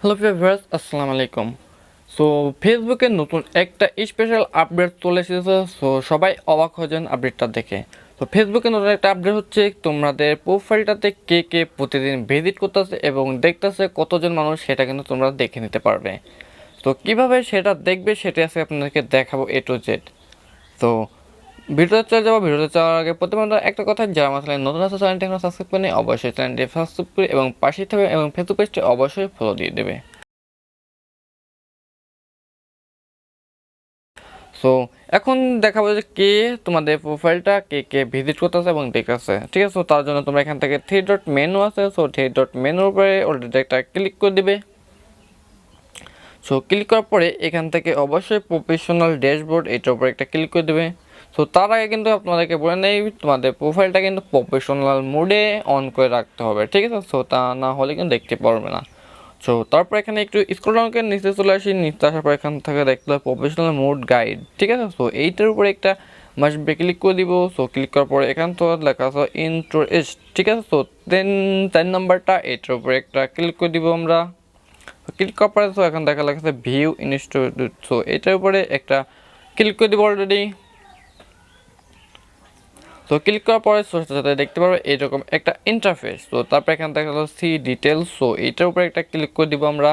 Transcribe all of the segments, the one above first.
Hello viewers, আসসালামু আলাইকুম। So ফেসবুকে নতুন একটা স্পেশাল আপডেট চলে এসেছে। সো সবাই অবাক হয়ে যান আপডেটটা দেখে। তো ফেসবুকে নতুন একটা আপডেট হচ্ছে, তোমাদের প্রোফাইলটাতে কে কে প্রতিদিন ভিজিট করতেছে এবং দেখতেছে কতজন মানুষ, সেটা কিন্তু তোমরা দেখে নিতে পারবে। তো কিভাবে সেটা দেখবে সেটা আজকে আপনাদেরকে দেখাবো এ টু জেড। তো ভিডিওতে চলে যাবো। ভিডিওতে যাওয়ার আগে প্রথমত একটা কথা, যারা আমার চ্যানেল নতুন আছে চ্যানেলটি এখন সাবস্ক্রাইব করে অবশ্যই চ্যানেলটি সাবস্ক্রাইব করে এবং পাশেই থাকবে এবং ফেসবুক পেজটি অবশ্যই ফলো দিয়ে দেবে। সো এখন দেখাবো যে কে তোমাদের প্রোফাইলটা কে কে ভিজিট করতেছে এবং দেখতেছে। ঠিক আছে, তার জন্য তোমরা এখান থেকে থ্রি ডট মেনু আছে, সো থ্রি ডট মেনুর উপরে অলরেডি একটা ক্লিক করে দিবে। সো ক্লিক করার পরে এখান থেকে অবশ্যই প্রফেশনাল ড্যাশবোর্ড এটার উপরে একটা ক্লিক করে দেবে। সো তার আগে কিন্তু আপনাদেরকে বলে নেই, তোমাদের প্রোফাইলটা কিন্তু প্রফেশনাল মোডে অন করে রাখতে হবে। ঠিক আছে, সো তা না হলে কিন্তু দেখতে পারবে না। সো তারপর এখানে একটু স্ক্রল ডাউন করে নিচে চলে আসি। নিচে আসার পর এখান থেকে দেখতে হবে প্রফেশনাল মোড গাইড। ঠিক আছে, সো এইটার উপরে একটা মাস্ট বি ক্লিক করে দিব। সো ক্লিক করার পরে এখান তো লেখা আছে ইন্টারেস্ট। ঠিক আছে, সো তিন নাম্বারটা এটার উপরে একটা ক্লিক করে দিব আমরা। ক্লিক করার পরে তো এখন দেখা লাগছে ভিউ ইনস্টিটিউট। সো এটার উপরে একটা ক্লিক করে দিব অলরেডি। তো ক্লিক করার পরে সাথে দেখতে পারবে এরকম একটা ইন্টারফেস। তো তারপর এখান থেকে সি ডিটেলস। সো এইটার উপরে একটা ক্লিক করে দিব আমরা।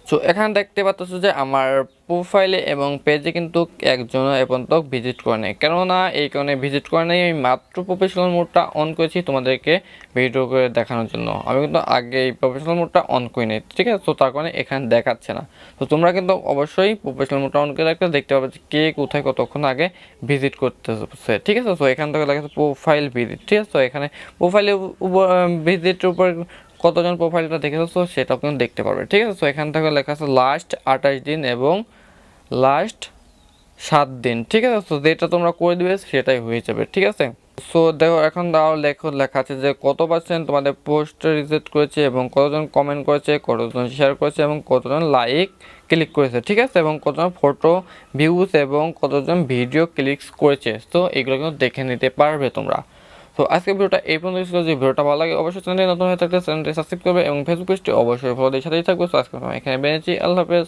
সো এখানে দেখতে পাচ্ছ যে আমার প্রোফাইলে এবং পেজে কিন্তু একজন এখন তো ভিজিট করে নেই, কেননা এই কারণে ভিজিট করে নেই, আমি মাত্র প্রফেশনাল মোডটা অন করেছি তোমাদেরকে ভিডিও করে দেখানোর জন্য। আমি কিন্তু আগে এই প্রফেশনাল মোডটা অন করে নিই। ঠিক আছে, তো তার কারণে এখানে দেখাচ্ছে না। তো তোমরা কিন্তু অবশ্যই প্রফেশনাল মোডটা অন করে রাখলে দেখতে পাবে যে কে কোথায় কতক্ষণ আগে ভিজিট করতেছে। ঠিক আছে, তো এখান থেকে লেখা প্রোফাইল ভিজিট। ঠিক আছে, তো এখানে প্রোফাইলে ভিজিটের উপর কতজন প্রোফাইলটা দেখেছো সেটাও কিন্তু দেখতে পারবে। ঠিক আছে, তো এখান থেকে লেখা আছে লাস্ট 28 দিন এবং লাস্ট 7 দিন। ঠিক আছে, তো যেটা তোমরা করে দিবে সেটাই হয়ে যাবে। ঠিক আছে, সো দেখো এখন লেখা আছে যে কত পার্সেন্ট তোমাদের পোস্ট রিজেক্ট করেছে এবং কতজন কমেন্ট করেছে, কতজন শেয়ার করেছে এবং কতজন লাইক ক্লিক করেছে। ঠিক আছে, এবং কতজন ফটো ভিউজ এবং কতজন ভিডিও ক্লিকস করেছে। তো এগুলো কিন্তু দেখে নিতে পারবে তোমরা। তো আজকে ভিডিওটা এই পর্যন্ত ছিল। যে ভিডিওটা ভালো লাগে অবশ্যই চ্যানেলে নতুন হয়ে থাকলে চ্যানেলটি সাবস্ক্রাইব করবে এবং ফেসবুক পেজটি অবশ্যই ফলো দিয়ে সাথেই থাকবে। তো আজকে এখানে বেরিয়েছি। আল্লাহ হাফেজ।